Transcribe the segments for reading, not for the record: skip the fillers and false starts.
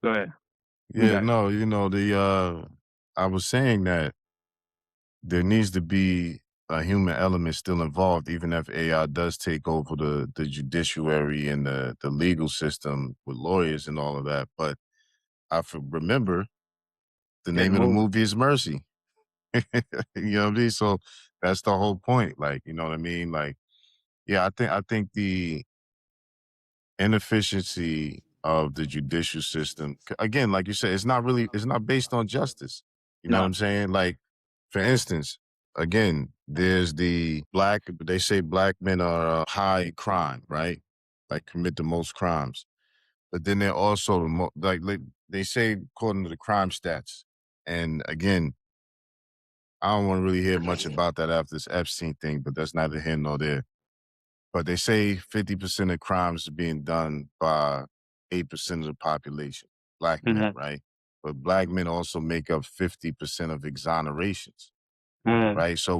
Go ahead. You Yeah, got it. no, I was saying that there needs to be a human element still involved, even if AI does take over the judiciary and the legal system with lawyers and all of that. But remember the Getting name of the moved. movie is Mercy. You know what I mean? So that's the whole point. Like, you know what I mean? Like, yeah, I think the inefficiency of the judicial system, again, like you said, it's not based on justice. You know what No. I'm saying? Like, for instance, again, there's they say black men are high crime, right? Like, commit the most crimes. But then they're also like they say, according to the crime stats. And again, I don't want to really hear much about that after this Epstein thing, but that's neither here nor there. But they say 50% of crimes are being done by 8% of the population, black men, Mm-hmm. right? But black men also make up 50% of exonerations, Mm-hmm. right? So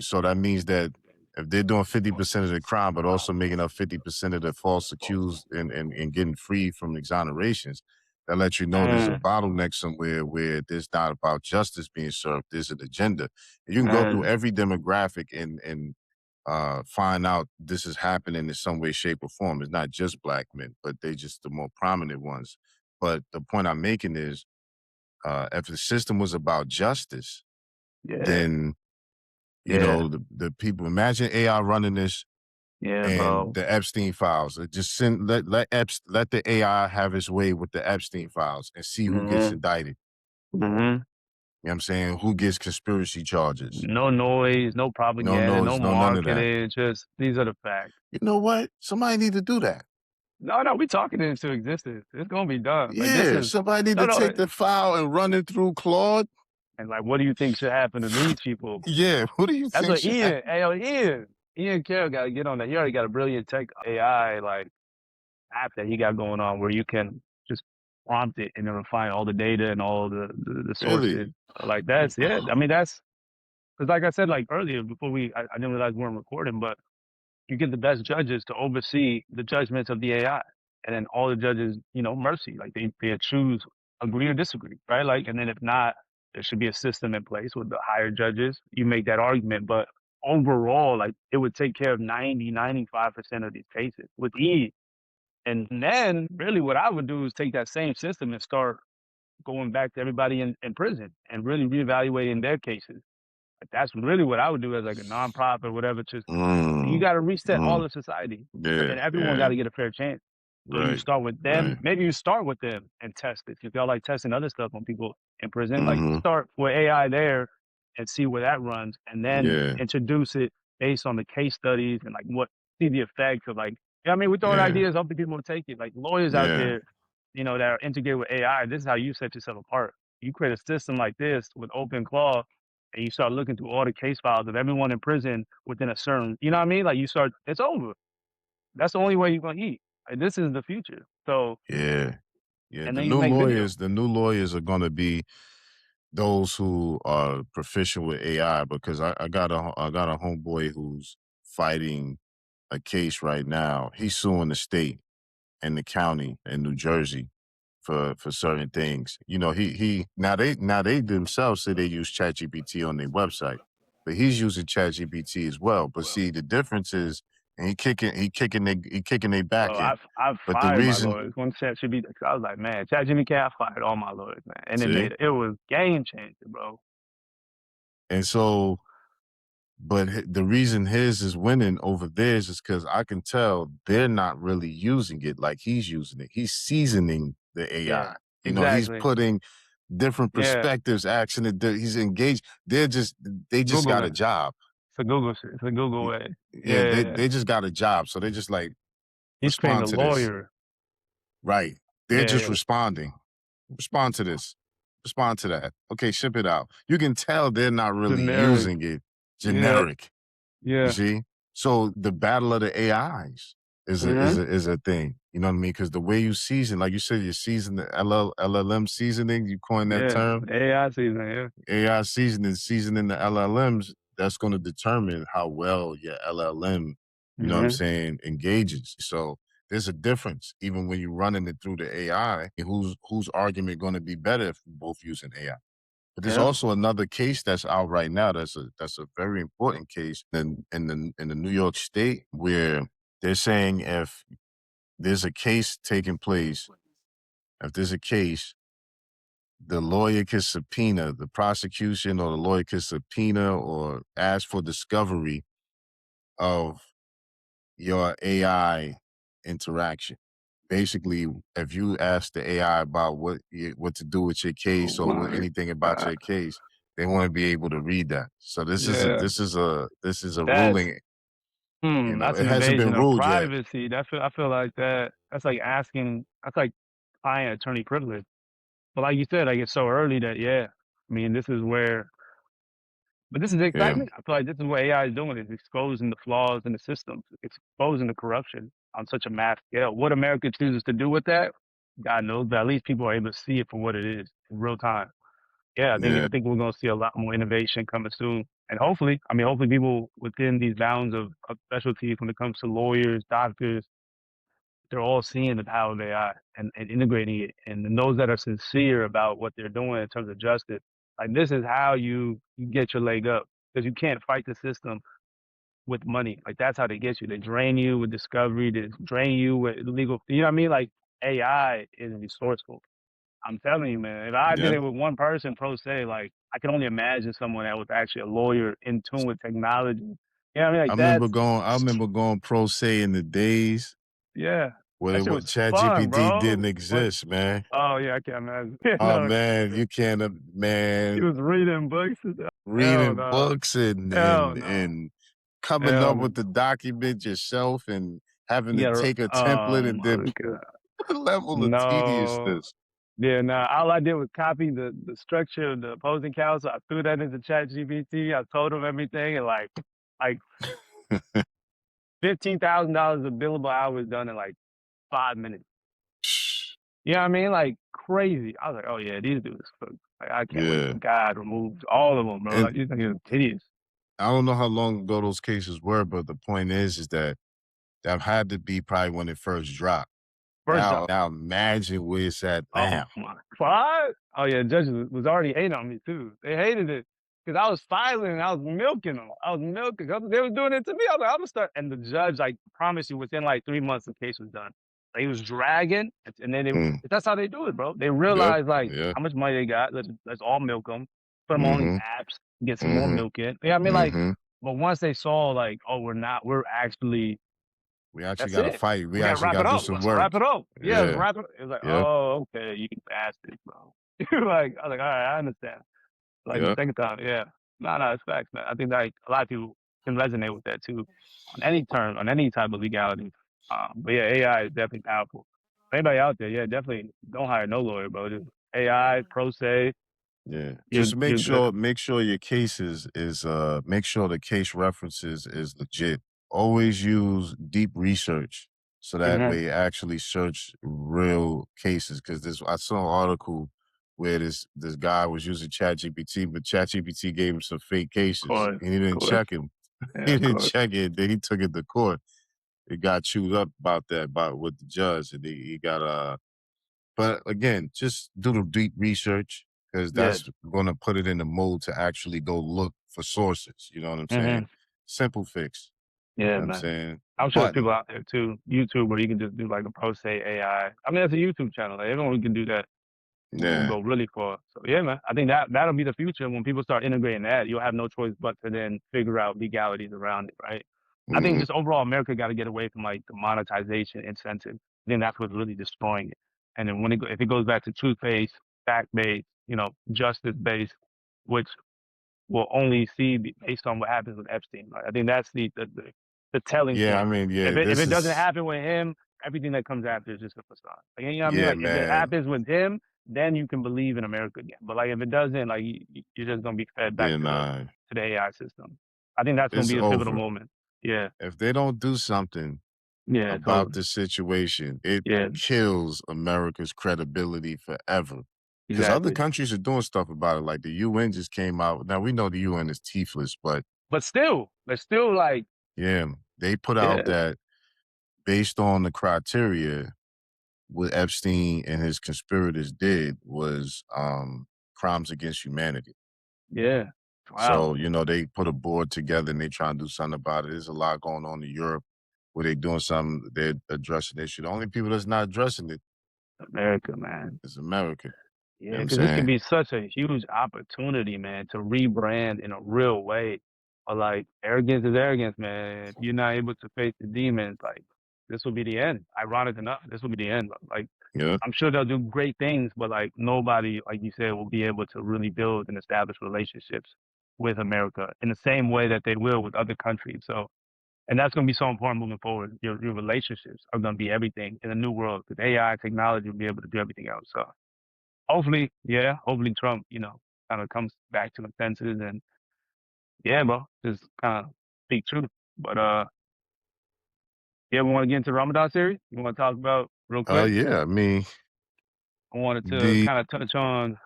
so that means that if they're doing 50% of the crime, but also making up 50% of the false accused and getting free from exonerations, that lets you know there's a bottleneck somewhere where there's not about justice being served. There's an agenda. And you can go through every demographic and find out this is happening in some way, shape, or form. It's not just black men, but they just the more prominent ones. But the point I'm making is, if the system was about justice, Yeah. then Yeah. the people, imagine AI running this Yeah, and bro. the Epstein files. Just let the AI have its way with the Epstein files and see who gets Mm-hmm. indicted. Mm-hmm. You know what I'm saying? Who gets conspiracy charges? No noise, no No propaganda, no noise, no none of that. marketing. Just these are the facts. You know what? Somebody need to do that. No, we talking it into existence. It's gonna be done. Like this Yeah, is somebody need to no. take the file and run it through Claude. And like, what do you think should happen to these people? Yeah, who do you That's think what should Ian. happen? Hey, yo, Ian Carroll got to get on that. He already got a brilliant tech AI like app that he got going on where you can just prompt it and it'll find all the data and all the sources. Really? Like that's yeah. I mean that's because like I said like earlier before I didn't realize we weren't recording, but you get the best judges to oversee the judgments of the AI, and then all the judges, mercy, like they choose agree or disagree, right? Like, and then if not, there should be a system in place with the higher judges. You make that argument, but overall, like it would take care of 95% of these cases with ease. And then really what I would do is take that same system and start going back to everybody in prison and really reevaluating their cases. Like, that's really what I would do as like a nonprofit or whatever. Just you Mm, got to reset all mm, of society, yeah, and everyone got yeah, to get a fair chance. So you right, start with them. right. Maybe you start with them and test it. If y'all like testing other stuff on people in prison, like Mm-hmm. start with AI there and see where that runs, and then Yeah, introduce it based on the case studies and like what see the effects of like. I mean, we're throwing yeah, ideas up to people to take it. Like lawyers out yeah, there, that are integrated with AI. This is how you set yourself apart. You create a system like this with open claw and you start looking through all the case files of everyone in prison within a certain, you know what I mean? Like it's over. That's the only way you're gonna eat. Like, this is the future. So, yeah, yeah. and then you make video. The new lawyers are going to be those who are proficient with AI, because I got a homeboy who's fighting a case right now. He's suing the state and the county in New Jersey for certain things. He now they themselves say they use ChatGPT on their website, but he's using ChatGPT as well. But see, the difference is, and he kicking they Bro, back in. I've But the fired my reason, lawyers. One chat should be I was like, man, ChatGPT, I fired all my lawyers, man. And see, it was game changer, bro. and so, but the reason his is winning over theirs is because I can tell they're not really using it like he's using it. He's seasoning the Yeah, AI. He's exactly. putting different Yeah. perspectives, action. He's engaged. They just got Google a it. job. It's a Google shit. It's a Google Y- way. Yeah, Yeah. they just got a job, so they just like He's trained a respond to this. lawyer. Right? They're Yeah, just yeah. responding. Respond to this. Respond to that. Okay, ship it out. You can tell they're not really Generic. using it. Yeah. Generic. You Yeah. see? So the battle of the AIs Mm-hmm. is a thing. You know what I mean? Because the way you season, like you said, you season the LLM seasoning, you coined that Yeah. term. AI season, yeah. AI seasoning the LLMs, that's going to determine how well your LLM, you know what I'm Mm-hmm. saying, engages. So there's a difference even when you're running it through the AI. Whose argument going to be better if we're both using AI? But there's Yeah. also another case that's out right now. That's a very important case in the New York State where they're saying if there's a case taking place, if there's a case, the lawyer can subpoena the prosecution, or the lawyer can subpoena or ask for discovery of your AI interaction. Basically, if you ask the AI about what to do with your Oh case or my anything about God. your case, they want to be able to read that. So Yeah. this is a That's ruling. that's It an hasn't been invasion of ruled yet. privacy. I feel like that's like asking that's like client attorney privilege. But like you said, like it's so early that yeah. I mean, this is where but this is the Yeah, excitement. I feel like this is what AI is doing, is exposing the flaws in the system, exposing the corruption on such a mass scale. What America chooses to do with that, God knows, but at least people are able to see it for what it is in real time. Yeah, yeah, I think we're gonna see a lot more innovation coming soon. And hopefully, I mean hopefully people within these bounds of specialties when it comes to lawyers, doctors, they're all seeing the power of AI and integrating it. And those that are sincere about what they're doing in terms of justice, like this is how you get your leg up because you can't fight the system with money. Like that's how they get you. They drain you with discovery, they drain you with legal. You know what I mean? Like AI is resourceful. I'm telling you, man. If I did yeah. it with one person, pro se, like I can only imagine someone that was actually a lawyer in tune with technology. You know what I mean? Like that's I remember going pro se in the days yeah. when That shit was Chat fun, GPT bro. didn't But exist, man. oh yeah, I can't imagine. Oh No, man, you can't, he man. was reading books. Hell Reading no. books and Hell no. coming Hell up no. with the document yourself and having to Yeah. take a template Oh and my then god. the level of No. tediousness. Yeah, no. All I did was copy the structure of the opposing counsel. I threw that into ChatGPT. I told him everything, and like $15,000 of billable hours done in like 5 minutes. You know what I mean? Like crazy. I was like, oh yeah, these dudes cook. Like I can't wait till Yeah. God removes all of them, bro. And Like these niggas are hideous. I don't know how long ago those cases were, but the point is that that had to be probably when it first dropped. First job. Now imagine where it's at Oh now. my what? Oh yeah, judges was already hating on me too. They hated it because I was filing and I was milking them. I was milking. 'Cause they was doing it to me. I was like, I'm gonna start. And the judge, like, promised you within like 3 months, the case was done. Like, he was dragging, and then Mm. that's how they do it, bro. They Yep. realize like Yeah. how much money they got. Let's all milk them. Put them on these Mm-hmm. apps, get some more Mm-hmm. milk in. You know what I mean? Like, Mm-hmm. but once they saw like, oh, we're actually We actually that's got to it. fight. We We gotta actually wrap got it to do up. some Let's work. wrap it up. Yeah, let's Yeah. wrap it. It was like, Yep. oh, okay, you bastard, bro. Like, I was like, all right, I understand. Like the Yep. second time, yeah. No, it's facts, man. I think like a lot of people can resonate with that too, on any term, on any type of legality. But yeah, AI is definitely powerful. Anybody out there, yeah, definitely don't hire no lawyer, bro. Just AI, pro se, Yeah. you're Just you're good. make sure your case is make sure the case references is legit. Always use deep research so that Mm-hmm. way you actually search real cases. Cause I saw an article where this guy was using ChatGPT, but ChatGPT gave him some fake cases and he Of didn't course, check him. yeah, He of didn't course, check it. Then he took it to court. It got chewed up about that, about with the judge, and he got but again, just do the deep research because yeah, that's going to put it in the mode to actually go look for sources. You know what I'm saying? mm-hmm. Simple fix. You Yeah, know what I'm man. saying? I'm sure there's Button. people out there too, YouTube, where you can just do like a pro se AI. I mean, that's a YouTube channel. Like, everyone can do that. Will Yeah. go really far. So yeah, man, I think that'll be the future. When people start integrating that, you'll have no choice but to then figure out legalities around it, right? I think Hmm. just overall, America got to get away from like the monetization incentive. I think that's what's really destroying it. And then if it goes back to truth based, fact based, justice based, which will only see based on what happens with Epstein. Right? I think that's the telling Yeah. I point. mean, If yeah. it This doesn't is. happen with him, everything that comes after is just a facade. Like, you know what I mean? Yeah, Like if it man. happens with him, then you can believe in America again. But like if it doesn't, like you're just gonna be fed back Yeah, to the nah. to the AI system. I think that's gonna It's be a pivotal over. moment. Yeah, If they don't do something yeah, it's over. about the situation, it Yeah, kills America's credibility forever. Because other exactly. countries are doing stuff about it. Like the UN just came out. Now we know the UN is teethless, but But still, they're still like, yeah, they put out yeah, that based on the criteria, what Epstein and his conspirators did was crimes against humanity. Yeah. Wow. So, they put a board together and they try and do something about it. There's a lot going on in Europe where they're doing something, they're addressing the issue. The only people that's not addressing it America, man. is America. You know Yeah, what I'm because this could saying? be such a huge opportunity, man, to rebrand in a real way. Or like arrogance is arrogance, man. If you're not able to face the demons, like this will be the end. Ironic enough, this will be the end. Like Yeah. I'm sure they'll do great things, but like nobody, like you said, will be able to really build and establish relationships with America in the same way that they will with other countries. So, and that's going to be so important moving forward. Your relationships are going to be everything in a new world because AI technology will be able to do everything else. So hopefully, yeah, hopefully Trump, kind of comes back to the senses and yeah, bro, just kind of speak truth. But yeah, we want to get into Ramadan series. You want to talk about real quick? Yeah, I mean, I wanted to the kind of touch on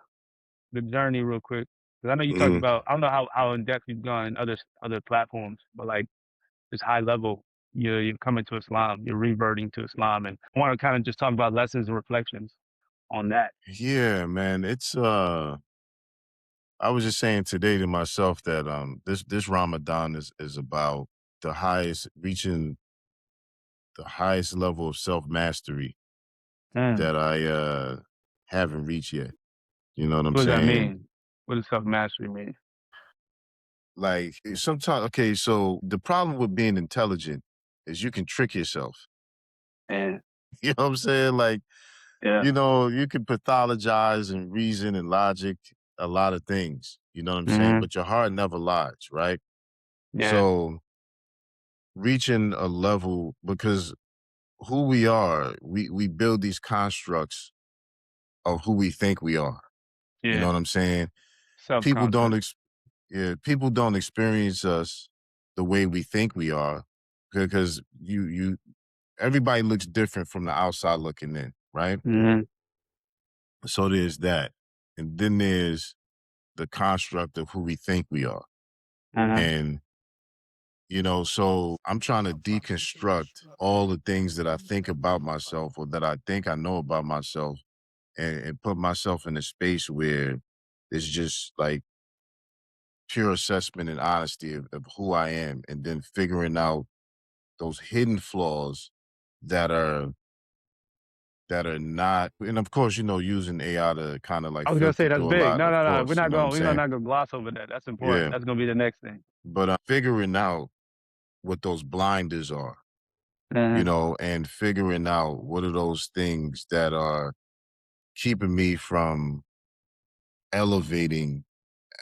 the journey real quick because I know you talked mm, about. I don't know how in depth you've gone in other platforms, but like just high level, you're coming to Islam, you're reverting to Islam, and I want to kind of just talk about lessons and reflections on that. yeah, man, it's I was just saying today to myself that this Ramadan is about reaching the highest level of self-mastery Mm. that I haven't reached yet. You know what I'm What does that saying? mean? What does self mastery mean? Like sometimes, okay, so the problem with being intelligent is you can trick yourself. And You know what I'm saying? Like, yeah, you can pathologize and reason and logic a lot of things. You know what I'm saying? hmm But your heart never lies, right? yeah, So reaching a level because who we are, we build these constructs of who we think we are. You know yeah, what I'm saying? self People don't concept. people don't experience us the way we think we are because you everybody looks different from the outside looking in, right? hmm So there's that. And then there's the construct of who we think we are. uh And, so I'm trying to deconstruct all the things that I think about myself or that I think I know about myself and put myself in a space where it's just like pure assessment and honesty of who I am and then figuring out those hidden flaws that are not, and of course, using AI to kind of like I was gonna filter say that's through a big. lot, No, of no, no. course, you know what I'm We're saying? not gonna gloss over that. That's important. Yeah. That's gonna be the next thing. But figuring out what those blinders are, hmm and figuring out what are those things that are keeping me from elevating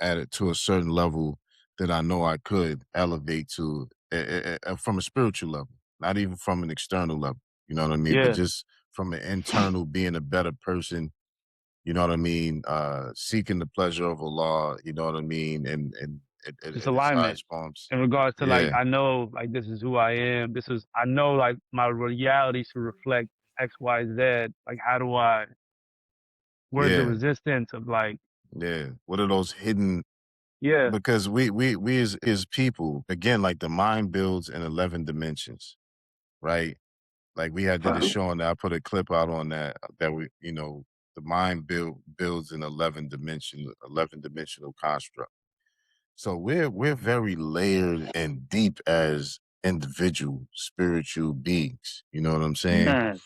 at it to a certain level that I know I could elevate to from a spiritual level, not even from an external level. You know what I mean? But Yeah, just from an internal, being a better person. You know what I mean? Seeking the pleasure of Allah. You know what I mean? And just its alignment highest forms. in regards to like Yeah, I know like this is who I am. I know like my reality should reflect X, Y, Z. Like where's the yeah, resistance of like yeah. What are those hidden? yeah, Because we as people, again, like the mind builds in 11 dimensions, right? Like we had did a fam. show on that. I put a clip out on that the mind builds in 11 dimensional construct. So we're very layered and deep as individual spiritual beings. You know what I'm saying? Man,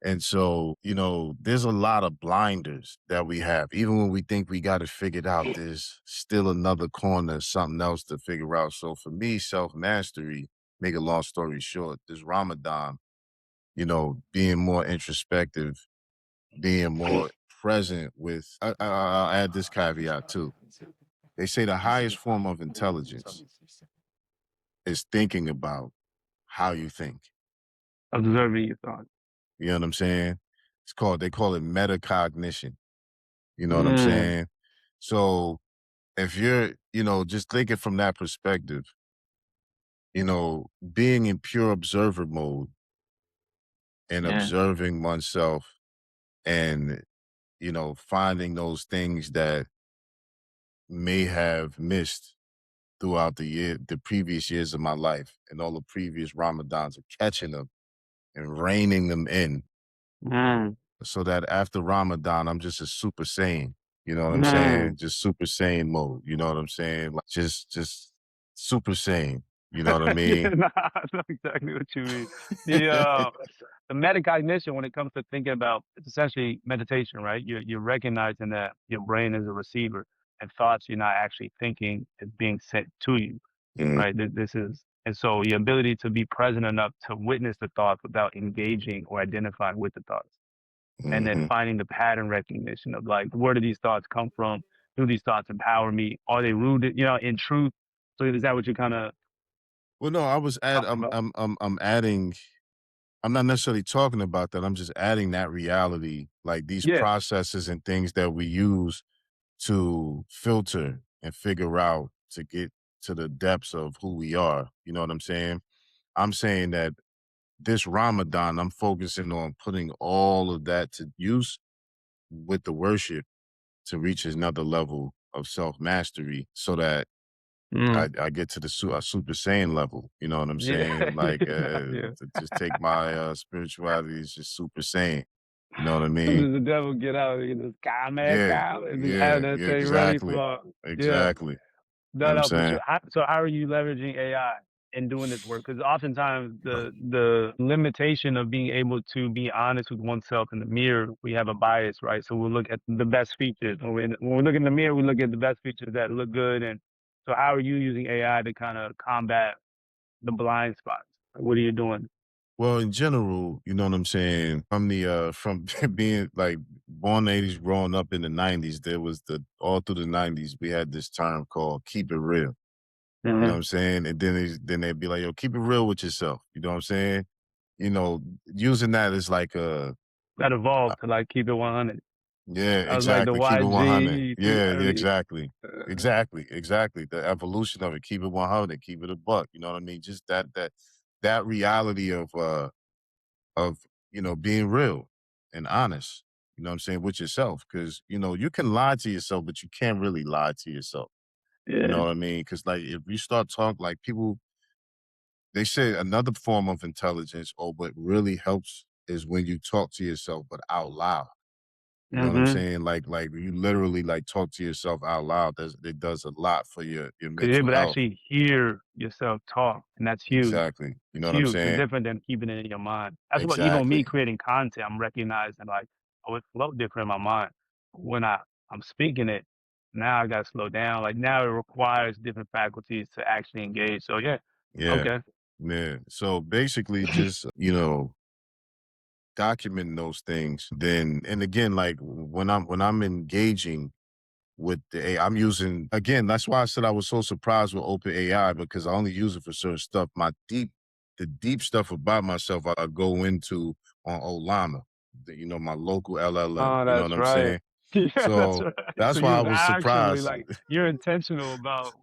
And so, there's a lot of blinders that we have. Even when we think we got it figured out, there's still another corner, something else to figure out. So for me, self mastery, make a long story short, this Ramadan, being more introspective, being more present with, I'll add this caveat too. They say the highest form of intelligence is thinking about how you think. observing your thoughts. You know what I'm saying? They call it metacognition. You know what I'm Mm, saying? So if you're, just thinking from that perspective, being in pure observer mode and yeah, observing oneself and, finding those things that may have missed throughout the previous years of my life and all the previous Ramadans of catching them and reining them in Mm, so that after Ramadan, I'm just a super saiyan. You know what I'm mm. saying? Just super saiyan mode. You know what I'm saying? Like just super saiyan. You know what I Yeah, mean? nah, I know exactly what you mean. The metacognition when it comes to thinking about it's essentially meditation, right? You're recognizing that your brain is a receiver and thoughts you're not actually thinking is being sent to you, Mm, right? This is and so your ability to be present enough to witness the thoughts without engaging or identifying with the thoughts. And then mhm. finding the pattern recognition of like where do these thoughts come from? Do these thoughts empower me? Are they rooted, in truth? So is that what you're kind of Well, no, I was add. talking about? I'm adding. I'm not necessarily talking about that. I'm just adding that reality, like these Yeah. processes and things that we use to filter and figure out to get to the depths of who we are. You know what I'm saying? I'm saying that this Ramadan, I'm focusing on putting all of that to use with the worship to reach another level of self mastery so that Mm. I get to the Super Saiyan level. You know what I'm Yeah. saying? Like, Nah, yeah. to just take my spirituality is just Super Saiyan. You know what I mean? Does the devil get out and just Yeah, calm and just have yeah, that yeah, thing ready exactly. for yeah. Exactly. You know No, what I'm no, for saying? sure. So how are you leveraging AI in doing this work? Because oftentimes the limitation of being able to be honest with oneself in the mirror, we have a bias, right? So we'll look at the best features. When we look in the mirror, we look at the best features that look good. And so how are you using AI to kind of combat the blind spots? Like, what are you doing? Well, in general, you know what I'm saying? From the from being like born in the 80s, growing up in the 90s, there was the all through the 90s, we had this term called keep it real. You know what Hmm. I'm saying? And then they'd be like, yo, keep it real with yourself. You know what I'm saying? You know, using that as like a That uh, evolved to like keep it 100. yeah, I was like the exactly. Keep it 100. YG Yeah, yeah, 330. exactly. Exactly, exactly. The evolution of it. Keep it 100, keep it a buck. You know what I mean? Just that reality of, being real and honest, you know what I'm saying, with yourself. Cause, you can lie to yourself, but you can't really lie to yourself. You know Yeah. what I mean? Cause like if you start talk like people, they say another form of intelligence or what really helps is when you talk to yourself, but out loud. You know what I'm Mm-hmm. saying? Like you literally like talk to yourself out loud. It does a lot for your Because you're mental able to health. actually hear yourself talk, and that's huge. Exactly. You know It's what I'm huge. It's saying? different than keeping it in your mind. That's what even me Exactly. creating content, I'm recognizing like, oh, it flow different in my mind. When I'm speaking it, now I gotta slow down. Like now it requires different faculties to actually engage. So yeah, Yeah. okay. Yeah. So basically just, documenting those things. Then and again, like when I'm engaging with the AI, I'm using again, that's why I said I was so surprised with Open AI because I only use it for certain stuff. The deep stuff about myself I go into on Olama, my local LLM. Oh, You know what that's I'm right. saying? Yeah, that's So right. So that's why I you was actually surprised. like you're intentional about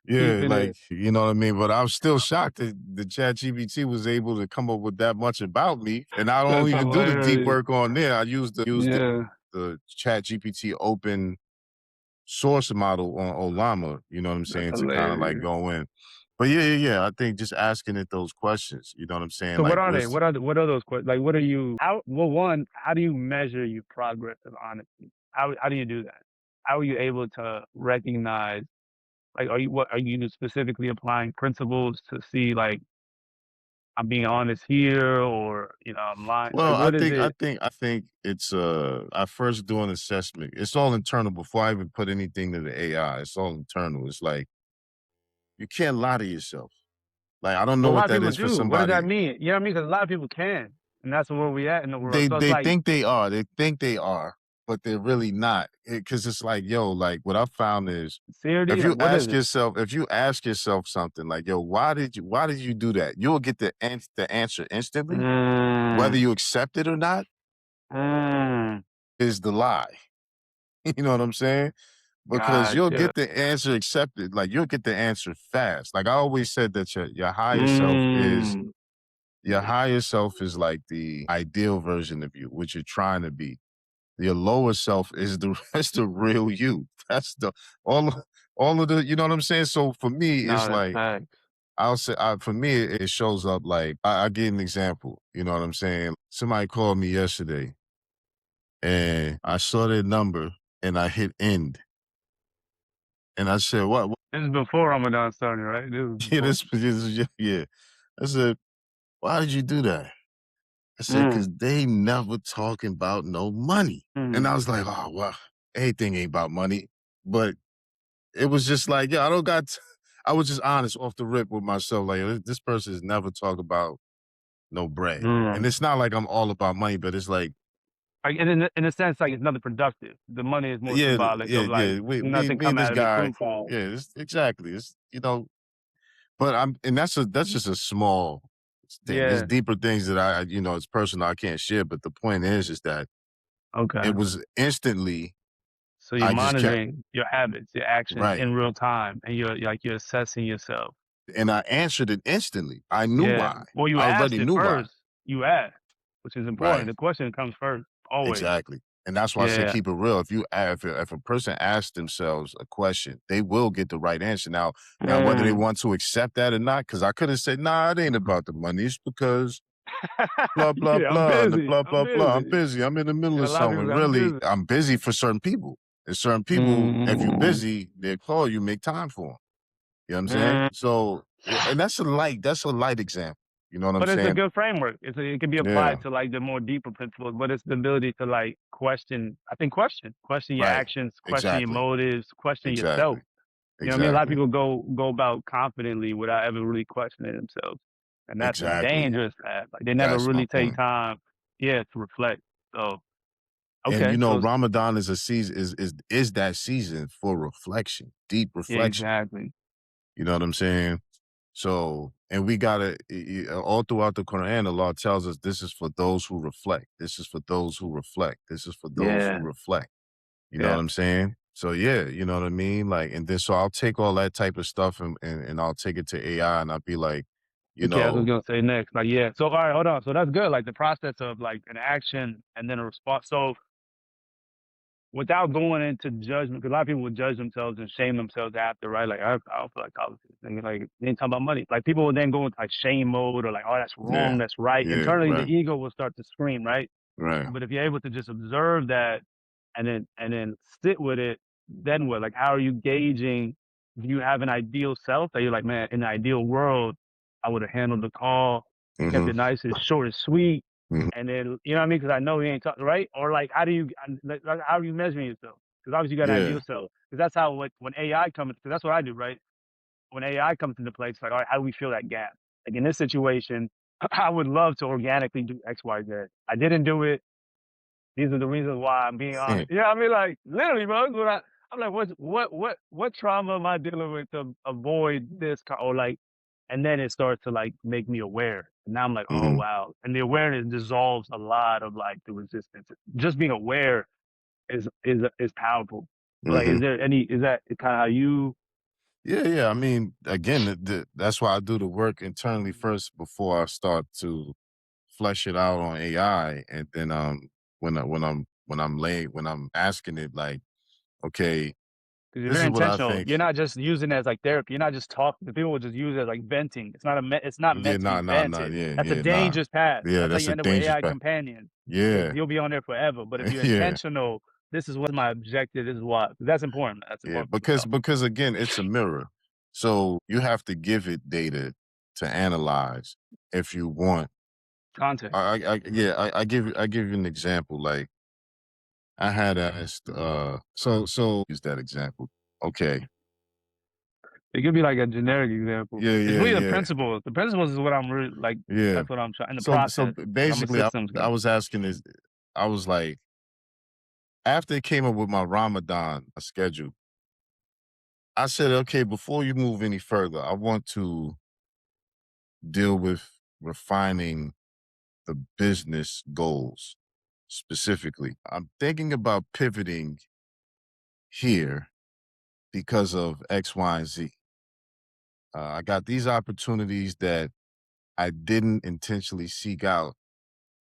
Yeah, keeping like, it. you know what I mean? But I was still shocked that the ChatGPT was able to come up with that much about me. And I don't That's even do the deep hilarious. work on there. I use Yeah, the ChatGPT open source model on Olama, you know what I'm that's saying, to kind of like hilarious. go in. But yeah, yeah, yeah. I think just asking it those questions, you know what I'm saying? So what Like, are they? what's What are those questions? Like, what are you? How? Well, one, how do you measure your progress of honesty? How do you do that? How are you able to recognize? Like, are you specifically applying principles to see like I'm being honest here, or I'm lying? Like, well, what is it? I think it's I first do an assessment. It's all internal before I even put anything to the AI. It's all internal. It's like you can't lie to yourself. Like, I don't know Well, a what lot of that people is for do. What does that somebody. mean? You know what I mean? Because a lot of people can, and that's where we at in the world. So it's They like think they are. They think they are, but they're really not. Because it's like, yo, like what I found is sincerity. Like, what is it? if you ask yourself something like, yo, why did you do that? You'll get the answer instantly, whether Mm, you accept it or not, mm, is the lie. You know what I'm saying? Because you'll gotcha. get the answer accepted, like you'll get the answer fast. Like I always said that Mm, your higher self is like the ideal version of you, which you're trying to be. Your lower self is the that's the real you. That's the all of all of the you know what I'm saying? So for me, it's no, that's like facts. I'll say for me, it shows up like I give an example. You know what I'm saying? Somebody called me yesterday, and I saw their number, and I hit end, and I said, "What?" This is before Ramadan started, right? This was Yeah, before. yeah. I said, "Why did you do that?" I said, Mm, "Cause they never talking about no money." And mm, I was like, "Oh well, everything ain't about money," but it was just like, yeah, I don't got. I was just honest off the rip with myself. Like this person has never talked about no bread, and mm. it's not like I'm all about money, but it's like, Like, and in a sense, like it's nothing productive. The money is more yeah, symbolic yeah, of like yeah. nothing Me come and this out of it guy, fruitful. yeah, it's, exactly. It's but and that's just a small thing. There's Yeah. deeper things that it's personal. I can't share. But the point is that Okay. it was instantly. So you're I just kept monitoring your habits, your actions right, in real time, and you're assessing yourself. and I answered it instantly. I knew Yeah. why. Well, you I asked already it knew why. first. You asked, which is important. Right. The question comes first, always. Exactly. And that's why I say Yeah. keep it real. If a person asks themselves a question, they will get the right answer. Now whether they Mm. want to accept that or not, because I could have said, nah, it ain't about the money. It's because blah, blah, Yeah, I'm blah, and the busy. blah, I'm blah, blah. I'm busy. busy. I'm in the middle Yeah, a of lot of people something. say I'm Really, busy. I'm busy for certain people. And certain people, if you're Mm, busy, they call you, make time for them. You know what I'm saying? mm. So, and that's a light example. You know what I'm But it's a saying? good framework. It can be Yeah. applied to like the more deeper principles, but it's the ability to like question. I think question your Right. actions, question your Exactly. motives, question yourself. Exactly. You know what I mean? A lot of Exactly. people go about confidently without ever really questioning themselves, and that's a Exactly. dangerous path. Like they never That's my really take point. time, yeah, to reflect. So And okay, so Ramadan is a season is that season for reflection, deep yeah, reflection. exactly. You know what I'm saying? So, and we gotta all throughout the Quran, Allah tells us this is for those who reflect. This is for those who reflect. This is for those who Yeah, reflect. You know what yeah. I'm saying? So yeah, you know what I mean? Like, and then so I'll take all that type of stuff and I'll take it to AI and I'll be like, you Okay, I was know, gonna say next. Like, yeah. So all right, hold on. So that's good. Like the process of like an action and then a response. So without going into judgment, because a lot of people would judge themselves and shame themselves after, right? Like, I don't feel like talking to this nigga. Like, they ain't talking about money. Like, people will then go into like shame mode or like, oh, that's wrong, yeah, that's right. yeah, Internally, the right, ego will start to scream, right? right. But if you're able to just observe that and then sit with it, then what? Like, how are you gauging? Do you have an ideal self that you're like, man, in the ideal world, I would have handled the call, kept Mm-hmm. it nice and short and sweet, Mm-hmm. and then you know what I mean? Because I know he ain't talking right, or like, how do you like, how are you measuring yourself? Because obviously you got an ideal Yeah. self. Because that's how when AI comes, because that's what I do, right? When AI comes into play, it's like, all right, how do we fill that gap? Like in this situation, I would love to organically do X, Y, Z. I didn't do it. These are the reasons why I'm being honest. Yeah, I mean, like literally, bro. I'm like, what trauma am I dealing with to avoid this? Or like, and then it starts to like make me aware. And now I'm like, oh Mm-hmm. wow. And the awareness dissolves a lot of like the resistance. Just being aware is powerful. Like, Mm-hmm. is that kind of how you? Yeah, yeah. I mean, again, that's why I do the work internally first before I start to flesh it out on AI, and then when I'm asking it like, okay, Because you're this very is what I intentional. think. You're not just using it as like therapy. You're not just talking. The people will just use it as like venting. It's not Yeah, meant to be nah, vented. yeah, That's a yeah, nah, dangerous path. yeah. That's how That's you a end up with dangerous AI path. companions because Yeah, you'll be on there forever. But if you're yeah, intentional, this is what's my objective. This is what. That's important. That's yeah. important for yourself. Because again, it's a mirror, so you have to give it data to analyze if you want. Context. Yeah, I give you an example. Like I had asked, so use that example. Okay. It could be like a generic example. Yeah, It's yeah, really the yeah, principles. The principles is what I'm really like. yeah. That's what I'm trying in the So process. Because I'm a basically, systems I guy. was asking this. I was like, after it came up with my Ramadan schedule, I said, okay, before you move any further, I want to deal with refining the business goals specifically. I'm thinking about pivoting here because of X, Y, and Z. I got these opportunities that I didn't intentionally seek out.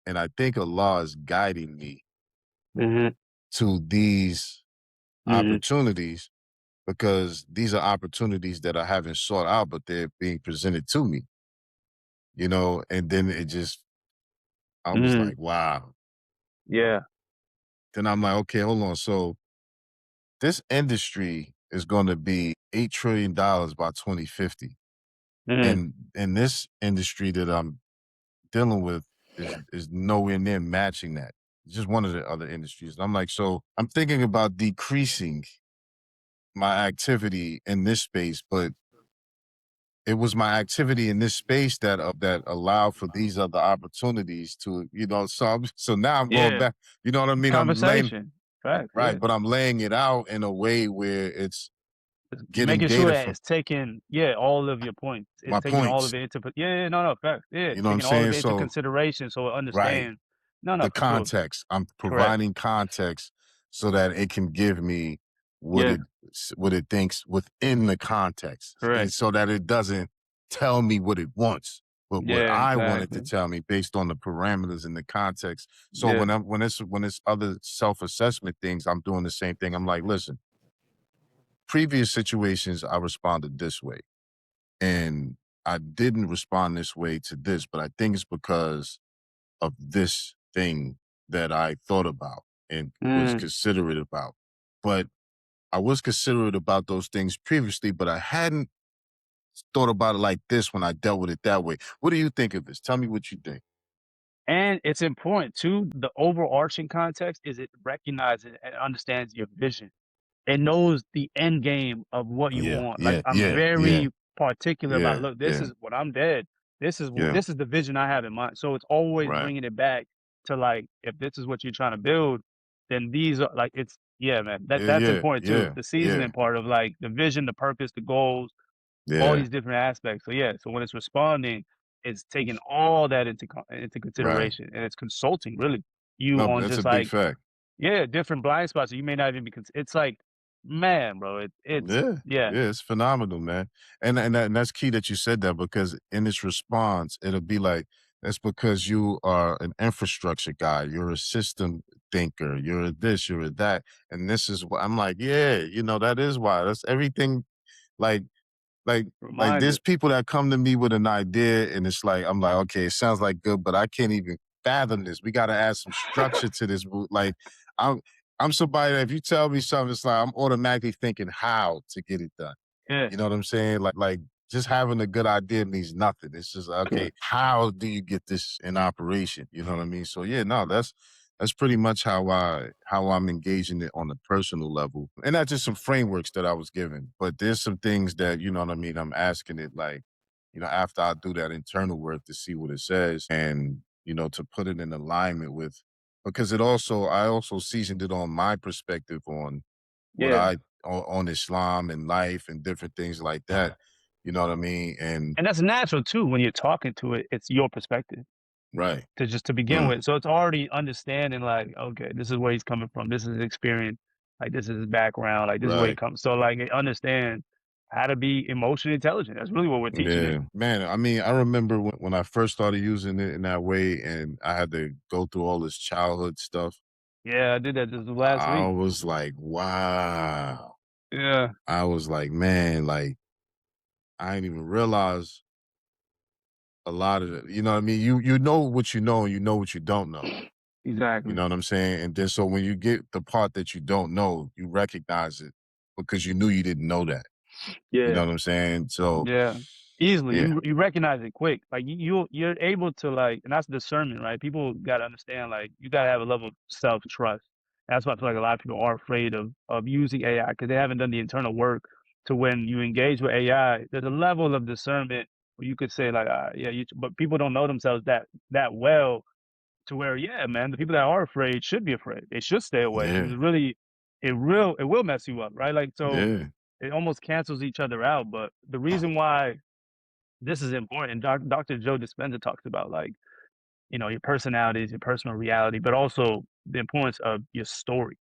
And I think Allah is guiding me Hmm. to these Hmm. opportunities because these are opportunities that I haven't sought out, but they're being presented to me, and then I was Mm, like, wow. yeah. Then I'm like, okay, hold on. So this industry is going to be $8 trillion by 2050. Mm, And in this industry that I'm dealing with is nowhere near matching that. It's just one of the other industries. And I'm like, so I'm thinking about decreasing my activity in this space, but it was my activity in this space that allowed for these other opportunities to, so now I'm going yeah. back, you know what I It's mean? I'm laying conversation. Facts. right, Yeah. but I'm laying it out in a way where it's getting Making sure data that from it's taking, yeah, all of your points. It's my taking all of points. it into, yeah, yeah, no, no, facts. Yeah, You it's know what I'm taking all of saying? it into So consideration so it right. understands. No, no, The for sure. context. I'm Correct. providing context so that it can give me what Yeah, it thinks within the context, and correct. so that it doesn't tell me what it wants, but what Yeah, I want it to exactly. tell me based on the parameters and the context. So Yeah. when it's other self-assessment things, I'm doing the same thing. I'm like, listen, previous situations I responded this way, and I didn't respond this way to this, but I think it's because of this thing that I thought about and was Mm. considerate about. But I was considerate about those things previously, but I hadn't thought about it like this when I dealt with it that way. What do you think of this? Tell me what you think. And it's important too, the overarching context is it recognizes and understands your vision. It knows the end game of what you Yeah, want. Like yeah, I'm yeah, yeah, very particular about, yeah, look, this yeah, is what I'm dead. yeah. This is the vision I have in mind. So it's always Right. bringing it back to like, if this is what you're trying to build, then these are like, it's, yeah, man, Yeah, that's yeah, important too. yeah, The yeah, seasoning part of like the vision, the purpose, the goals, all yeah. these different aspects. So yeah, so when it's responding, it's taking all that into Right. consideration, and it's consulting really you No, on that's a just big like, fact. yeah, different blind spots that you may not even it's like, man, bro, it's Yeah, yeah, yeah, it's phenomenal, man. And that's key that you said that because in its response, it'll be like, that's because you are an infrastructure guy, you're a system thinker, you're a this, you're a that. And this is what I'm like, yeah, that is why. That's everything. Like like reminder. there's people that come to me with an idea and it's like, I'm like, okay, it sounds like good, but I can't even fathom this. We gotta add some structure to this. Like I'm I'm somebody that if you tell me something, it's like I'm automatically thinking how to get it done. Yeah, You know what I'm saying? Like just having a good idea means nothing. It's just okay, how do you get this in operation? You know what I mean? So yeah, no, that's pretty much how I'm engaging it on a personal level. And not just some frameworks that I was given, but there's some things that, you know what I mean, I'm asking it like, after I do that internal work to see what it says and, to put it in alignment with because I also seasoned it on my perspective on what yeah, on Islam and life and different things like that. You know what I mean? And and that's natural too when you're talking to it. It's your perspective right. to begin Mm, with, so it's already understanding like, okay, this is where he's coming from. This is his experience. Like this is his background. Like this is where he right. comes. So like it understand how to be emotionally intelligent. That's really what we're teaching it. Yeah. Man, I mean, I remember when I first started using it in that way and I had to go through all this childhood stuff. Yeah, I did that just last I week. was like, wow. Yeah, I was like, man, like I didn't even realize a lot of it. You know what I mean? You know what you know and you know what you don't know. You exactly. know what I'm saying? And then so when you get the part that you don't know, you recognize it because you knew you didn't know that. You know Yeah. what I'm saying? So Yeah, easily. yeah. You recognize it quick. Like you're able to like, and that's discernment, right? People gotta understand like you gotta have a level of self trust. That's why I feel like a lot of people are afraid of using AI because they haven't done the internal work to when you engage with AI. There's a level of discernment where you could say like, yeah, but people don't know themselves that well to where, yeah, man, the people that are afraid should be afraid. They should stay away because Yeah. it's really, it will mess you up, right? Like so Yeah. it almost cancels each other out. But the reason why this is important, and Dr. Joe Dispenza talks about like, your personalities, your personal reality, but also the importance of your story,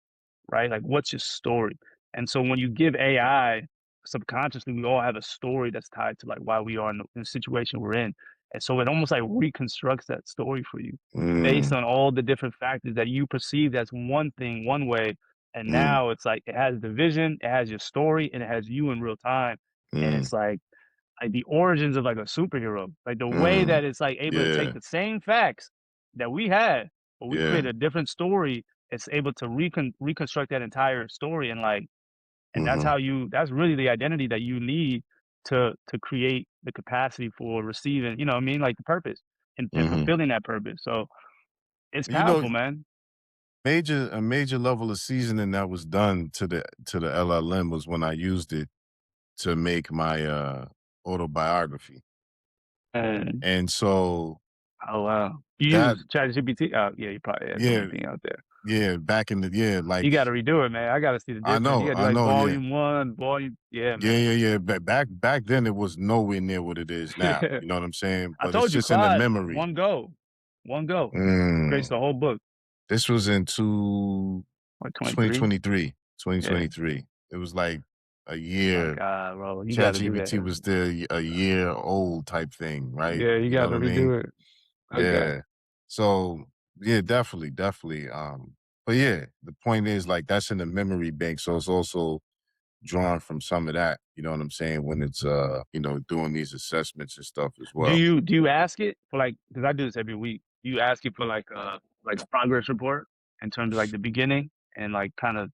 right? Like, what's your story? And so when you give AI, subconsciously, we all have a story that's tied to like why we are in the situation we're in. And so it almost like reconstructs that story for you based Mm, on all the different factors that you perceived as one thing, one way. And mm, now it's like it has the vision, it has your story, and it has you in real time. And mm, it's like the origins of like a superhero, like the way mm. that it's like able to take Yeah, the same facts that we had, but we yeah. create a different story. It's able to reconstruct that entire story, and like, and that's Mm-hmm, how that's really the identity that you need to create the capacity for receiving, you know what I mean, like the purpose and mm-hmm. fulfilling that purpose. So it's You know, powerful, man. a major level of seasoning that was done to the LLM was when I used it to make my autobiography. And And so oh wow, you that use ChatGPT? Oh yeah, you probably have so yeah, many things out there. yeah, back in the yeah, You like got to redo it, man. I got to see the difference. You got to do I like know, yeah. volume one, volume. Yeah, Yeah, man. yeah, yeah. Back then it was nowhere near what it is now. You know what I'm saying? I But it's told you, just in the Claude, memory. one go, creates Mm. the whole book. This was in Like 23. 2023. Yeah. 2023. It was like a Oh my year. God, bro, you got to do ChatGPT that. was still a year old type thing, right? Yeah, you You know got what to I mean? redo it. Okay. Yeah. So yeah, definitely, definitely. But yeah, the point is like that's in the memory bank. So it's also drawn from some of that, you know what I'm saying, when it's doing these assessments and stuff as well. Do you ask it for like? Because I do this every week. Do you ask it for like a progress report in terms of like the beginning and like kind of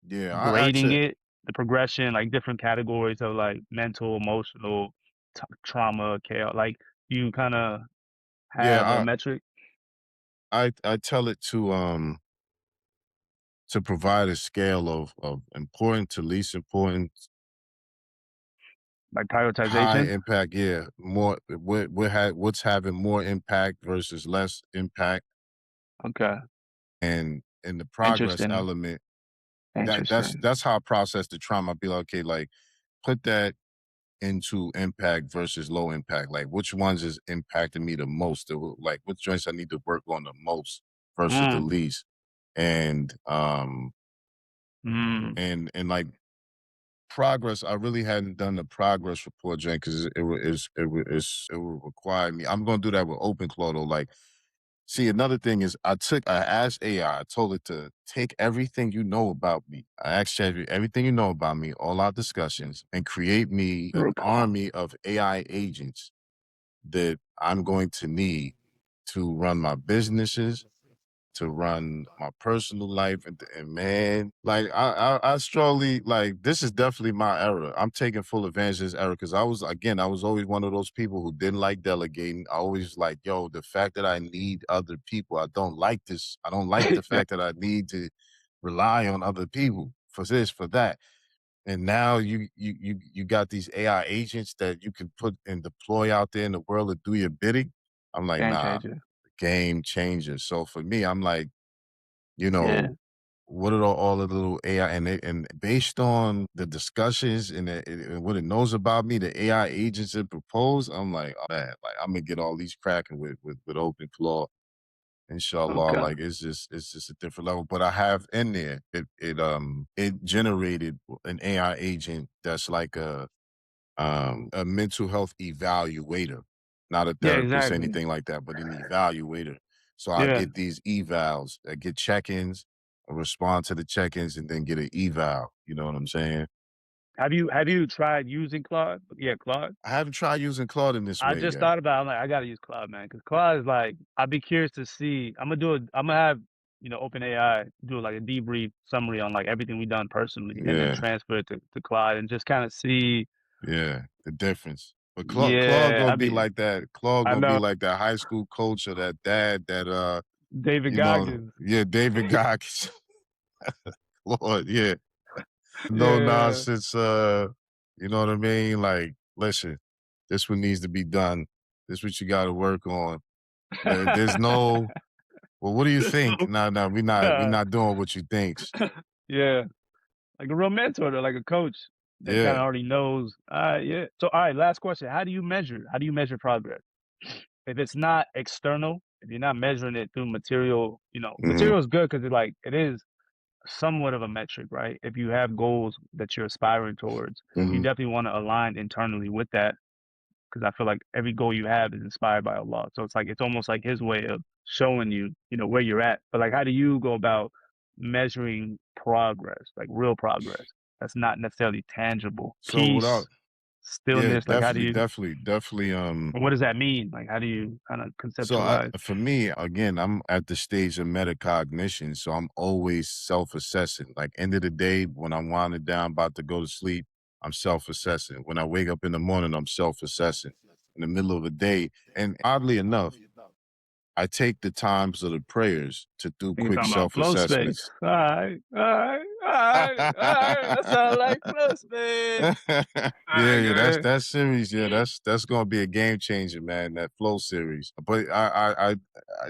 Yeah, I grading actually it, the progression, like different categories of like mental, emotional, trauma, chaos. Like you kind of yeah, have a metric, I tell it to provide a scale of important to least important, like high prioritization. impact, yeah, more what's having more impact versus less impact, Okay, and in the progress interesting, element, interesting. that's how I process the trauma. I be like, okay, like put that into impact versus low impact. Like which ones is impacting me the most? Like which joints I need to work on the most versus the Mm, least. And mm, and like progress, I really hadn't done the progress report, Jen, because it would require me. I'm gonna do that with OpenClaw though. Like, see, another thing is I asked AI, I told it to take everything you know about me. I asked Chat everything you know about me, all our discussions, and create me an report. army of AI agents that I'm going to need to run my businesses, to run my personal life, and man, like I strongly like this is definitely my era. I'm taking full advantage of this era because I was always one of those people who didn't like delegating. I always like, yo, the fact that I need other people, I don't like this. I don't like the Yeah, fact that I need to rely on other people for this, for that. And now you got these AI agents that you can put and deploy out there in the world to do your bidding. I'm like, game nah, changer. game changer. So for me, I'm like, you Yeah, know, what are all of the little AI and based on the discussions and what it knows about me, the AI agents it proposed, I'm like, oh, man, like I'm gonna get all these cracking with OpenClaw. Inshallah, okay. like it's just a different level. But I have in there it generated an AI agent that's like a mental health evaluator, not a Yeah, therapist, exactly. anything like that, but an evaluator. So I Yeah. get these evals, I get check-ins, I respond to the check-ins, and then get an eval. You know what I'm saying? Have you tried using Claude? Yeah, Claude. I haven't tried using Claude in this I way just yet. thought about it, I'm like, I gotta use Claude, man, because Claude is like, I'd be curious to see. I'm gonna have, OpenAI do like a debrief summary on like everything we've done personally and then Yeah, transfer it to Claude and just kind of see. yeah, the difference. But Claude Yeah, gonna I be mean, like that. Claude I gonna be know like that high school coach or that dad that David Goggins. yeah, David Goggins. Claude, yeah. No Yeah. nonsense, you know what I mean? Like, listen, this one needs to be done. This what you gotta work on. There's no, well, what do you think? So, No, no, we uh, not doing what you thinks. yeah, like a real mentor, though, like a coach that kind Yeah. of already knows. Yeah. So, all right, last question: How do you measure? How do you measure progress? If it's not external, if you're not measuring it through material, Mhm, material is good because it is somewhat of a metric, right? If you have goals that you're aspiring towards, you mhm, definitely want to align internally with that because I feel like every goal you have is inspired by Allah. So it's like it's almost like His way of showing you, where you're at. But like, how do you go about measuring progress, like real progress. That's not necessarily tangible. So without, Peace, yeah, stillness, like how do definitely, you, definitely, definitely. what does that mean? Like how do you kind of So conceptualize? for me, again, I'm at the stage of metacognition, so I'm always self-assessing. Like end of the day, when I'm winding down, about to go to sleep, I'm self-assessing. When I wake up in the morning, I'm self-assessing. In the middle of the day, and oddly enough, I take the times of the prayers to do You're quick talking about flow space. self-assessments. All right, all right, all right, all right. That sounds like flow space. All Yeah, right, go yeah, ahead. that series, yeah, that's gonna be a game changer, man. That flow series, but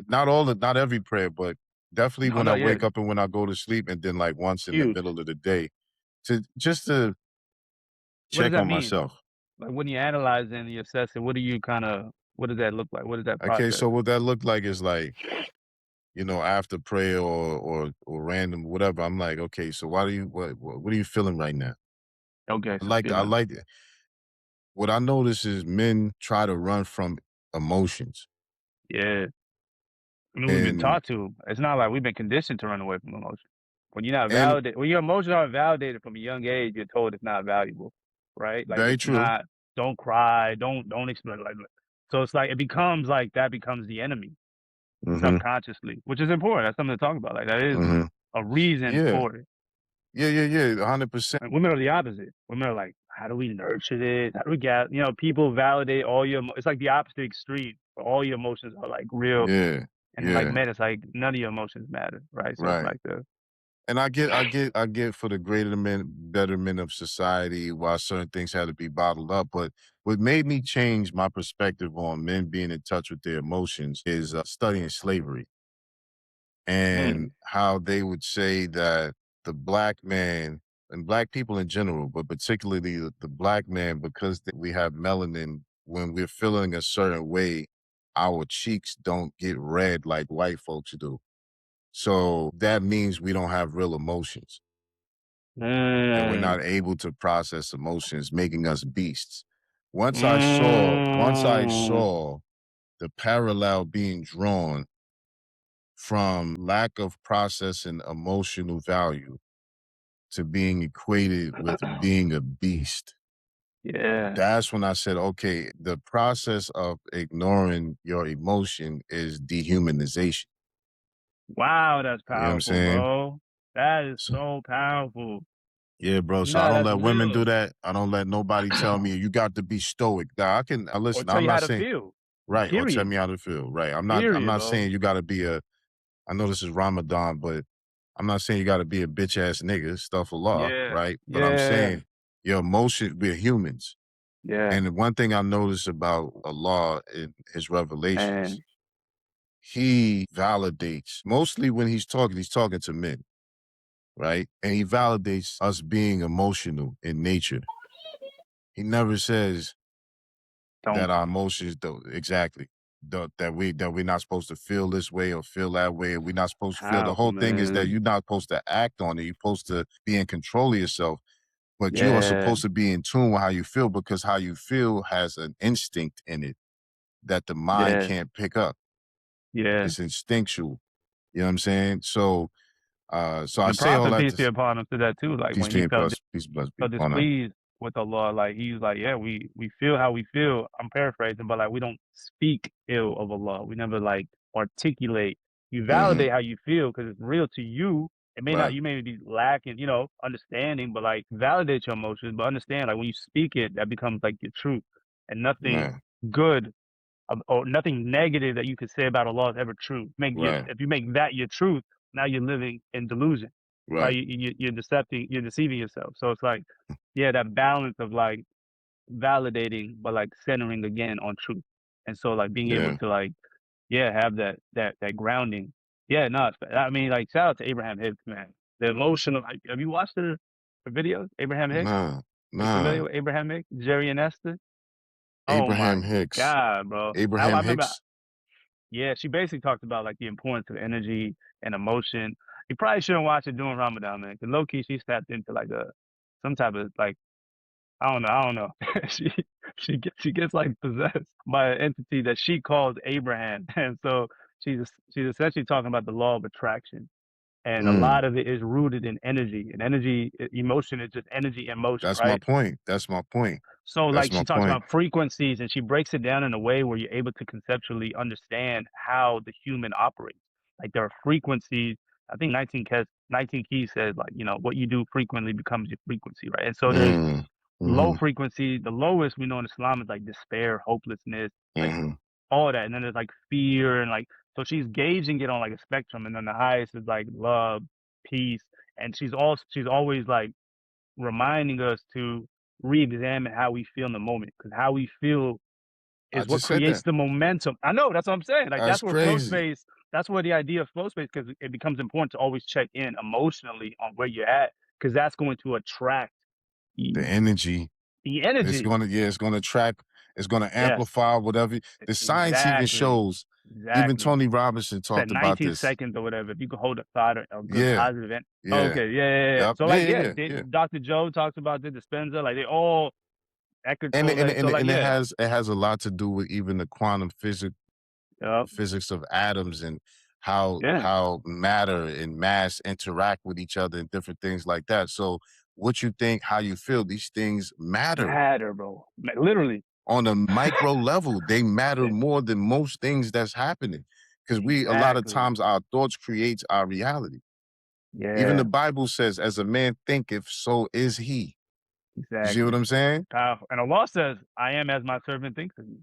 not not every prayer, but definitely No, when no, I yeah, wake up and when I go to sleep, and then like once in the huge. middle of the day to just to What does check that on mean? myself. Like when you analyze and you assess it, what do you kind of, what does that look like? What is that Okay, process? so what that look like is like, after prayer or random whatever, I'm like, okay, so why do you what are you feeling right now? Okay, I so like I feeling. like what I notice is men try to run from emotions. Yeah. I mean, we've been And taught to. It's not like we've been conditioned to run away from emotion. When you're not and validated, when your emotions aren't validated from a young age, you're told it's not valuable, right? Like very it's true. not. Don't cry. Don't explain. Like so, it's like it becomes like that becomes the enemy Mhm, subconsciously, which is important. That's something to talk about. Like that is mhm. a reason Yeah. for it. Yeah, yeah, yeah, 100%. And women are the opposite. Women are like, how do we nurture it? How do we get? People validate all your. It's like the opposite extreme. All your emotions are like real. Yeah, And like yeah, men, it's like none of your emotions matter, right? So it's right. like the And I get for the greater betterment of society why certain things had to be bottled up, but what made me change my perspective on men being in touch with their emotions is, studying slavery. And mm, how they would say that the black man and black people in general, but particularly the black man, because we have melanin, when we're feeling a certain way, our cheeks don't get red like white folks do. So that means we don't have real emotions and we're mm, not able to process emotions, making us beasts. Once I mm, saw the parallel being drawn from lack of processing emotional value to being equated with being a beast. yeah. That's when I said, okay, the process of ignoring your emotion is dehumanization. Wow, that's You know what I'm powerful, saying? bro. That is So, so powerful. yeah, bro. So I No, don't that's let women do real. that. I don't let nobody tell me you got to be stoic. Nah, Or listen, tell I'm you how not to saying feel. right or tell Period. me how to feel. Right. I'm Period, not bro. saying you gotta be I know this is Ramadan, but I'm not saying you gotta be a bitch ass nigga, stuff a law, Yeah, right? But I'm yeah, saying your emotion, we're humans. yeah. And the one thing I noticed about Allah in his revelations, And he validates mostly when he's talking to men, right? And he validates us being emotional in nature. He never says that don't our emotions don't exactly that we're not supposed to feel this way or feel that way. We're not supposed to feel. The powerful, whole thing is that man. you're not supposed to act on it. You're supposed to be in control of yourself, but you are Yeah, supposed to be in tune with how you feel because how you feel has an instinct in it that the mind yeah, can't pick up. yeah. It's instinctual. You know what I'm saying? So, so I The say all prophet, that peace to be upon him, said that too. Like peace when be he in felt plus, peace blessed be felt upon him. displeased with the law, like he was like, yeah, we feel how we feel. I'm paraphrasing, but like we don't speak ill of Allah. We never like articulate. You Hmm. validate how you feel because it's real to you. It may not, Right, you may be lacking, understanding, but like validate your emotions, but understand like when you speak it, that becomes like your truth, and nothing man. good or nothing negative that you could say about Allah is ever true. Right, If you make that your truth, now you're living in delusion, right? right. You're deceiving yourself. So it's like, yeah, that balance of like validating, but like centering again on truth. And so like being able Yeah. to like, yeah, have that grounding. Yeah, no, I mean, like shout out to Abraham Hicks, man. The emotional. Like, have you watched the videos? Abraham Hicks. Nah, Are you familiar nah. with Abraham Hicks? Jerry and Esther. Oh my Abraham Hicks. God, bro. I Abraham remember. Hicks. Yeah, she basically talked about like the importance of energy and emotion. You probably shouldn't watch it during Ramadan, man. Cause low key, she stepped into like some type of like I don't know. she she gets like possessed by an entity that she calls Abraham, and so she's essentially talking about the law of attraction And a Mm, lot of it is rooted in energy, and energy, emotion is just energy and motion, that's my right? point. That's my point. So That's like my she talks point. about frequencies and she breaks it down in a way where you're able to conceptually understand how the human operates. Like there are frequencies. I think 19 Keys says like, what you do frequently becomes your frequency, right? And so there's Mm, low mm-hmm, frequency. The lowest we know in Islam is like despair, hopelessness, like mm-hmm. all that. And then there's like fear and like, so she's gauging it on like a spectrum. And then the highest is like love, peace. And she's always like reminding us to re-examine how we feel in the moment, because how we feel I is what just said creates that. the momentum. I know, that's what I'm saying. Like That's that's where flow crazy. space, that's where the idea of flow space, because it becomes important to always check in emotionally on where you're at, because that's going to attract The the, energy. the It's energy. gonna, yeah, it's gonna track, it's gonna Yes, amplify whatever. The science even exactly. shows, even Exactly. Tony Robinson Said talked about 19 this. seconds or whatever. If you could hold a thought or a good Yeah, positive event. yeah, Okay, yeah. yep, So yeah, like, yeah, yeah, yeah, yeah. Dr. Joe talks about the Dispenza, like they all And equitable. and Like, so and, like, and yeah, it has a lot to do with even the quantum physics, yep, physics of atoms, and yeah. how matter and mass interact with each other and different things like that. So what you think, how you feel, these things matter Matter, bro. Literally. on a micro level. They matter Yeah, more than most things that's happening, because we, a lot of exactly. times, our thoughts creates our reality. Even the Yeah, Bible says, as a man thinketh, so is he. You see what exactly. I'm saying? Powerful. And Allah says, I am as my servant thinks of you.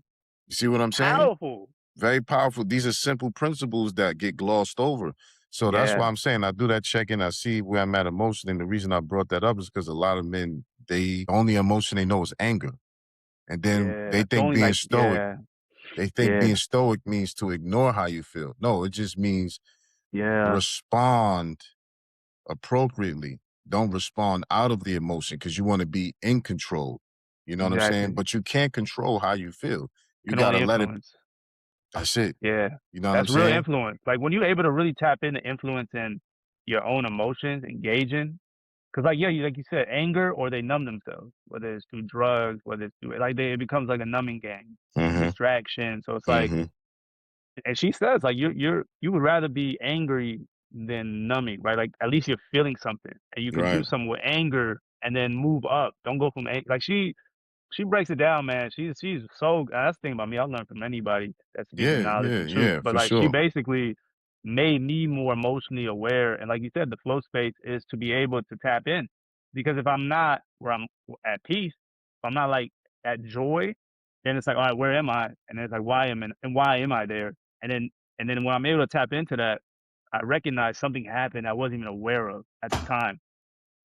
You see what I'm saying? Powerful. Very powerful. These are simple principles that get glossed over. So that's Yeah, why I'm saying I do that check-in. I see where I'm at emotionally. And the reason I brought that up is because a lot of men, they only emotion they know is anger. And then yeah. they It's think only being like, stoic, yeah, they think yeah, being stoic means to ignore how you feel. No, it just means yeah, respond appropriately. Don't respond out of the emotion because you want to be in control. You know what I'm saying? exactly. But you can't control how you feel. You Can got to only let it. influence. That's it. Yeah. You know what I'm That's real saying? influence. Like when you're able to really tap into influence in your own emotions, engaging. Cause like, yeah, like you said, anger, or they numb themselves, whether it's through drugs, whether it's through, like it becomes like a numbing game, Mm-hmm. distraction. So it's like, Mm-hmm. and she says like you would rather be angry than numbing, right? Like at least you're feeling something, and you can do Right. something with anger and then move up. Don't go from like she breaks it down, man. She's so, that's the thing about me. I learn from anybody that speaks Yeah. knowledge Yeah. and truth. Yeah. But For like she sure. basically made me more emotionally aware. And like you said, the flow space is to be able to tap in. Because if I'm not where I'm at peace, if I'm not like at joy, then it's like, all right, where am I? And then it's like, why am I there? And then when I'm able to tap into that, I recognize something happened I wasn't even aware of at the time.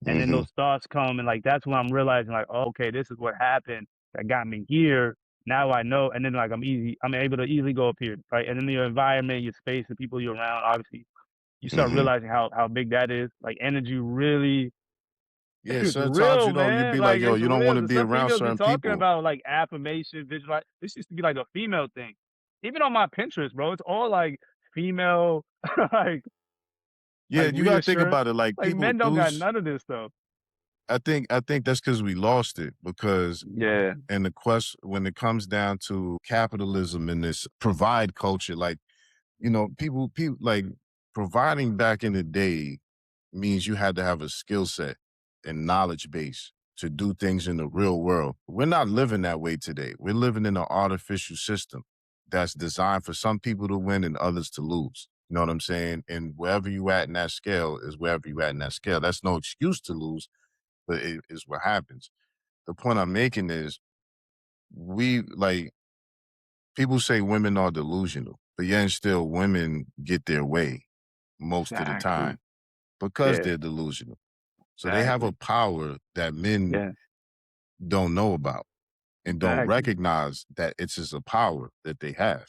And then Mm-hmm. those thoughts come, and like that's when I'm realizing like, oh, okay, this is what happened that got me here. Now I know, and then like I'm able to easily go up here, right? And then your environment, your space, the people you're around, obviously, you start Mm-hmm. realizing how big that is. Like energy really, Yeah. it's Sometimes, real, you know, you'd man. be like, Like yo, it's you don't want to real. be Some around females be certain talking people. about like affirmation, visualize. This used to be like a female thing. Even on my Pinterest, bro, it's all like female, like Yeah. You got to think reassurance. about it. Like Like people, men don't got dudes, none of this stuff. I think that's because we lost it, because Yeah, in the quest, when it comes down to capitalism and this provide culture, like, you know, people like providing back in the day means you had to have a skill set and knowledge base to do things in the real world. We're not living that way today. We're living in an artificial system that's designed for some people to win and others to lose. You know what I'm saying? And wherever you at in that scale is wherever you at in that scale. That's no excuse to lose, but it is what happens. The point I'm making is, we like, people say women are delusional, but yet and still women get their way most of the time exactly. because Yeah, they're delusional. So they have a exactly. power that men Yeah, don't know about and don't exactly. recognize that it's just a power that they have.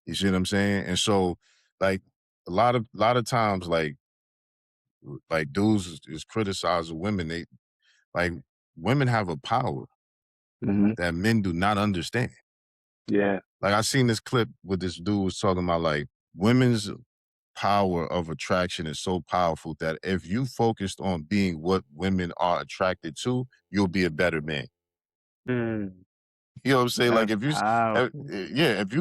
You see what I'm saying? And so, like, a lot of times, like dudes is criticizing women. They like, women have a power Mhm. that men do not understand. Yeah. Like, I seen this clip where this dude was talking about like, women's power of attraction is so powerful that if you focused on being what women are attracted to, you'll be a better man. Mm, You know what I'm saying? Like, that's if you, powerful. yeah, if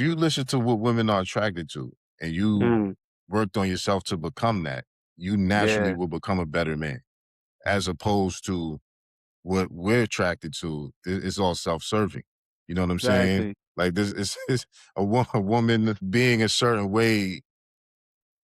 you listen to what women are attracted to, and you Mm, worked on yourself to become that, you naturally Yeah, will become a better man, as opposed to what we're attracted to. It's all self-serving. You know what I'm saying? exactly. Like this is a woman being a certain way,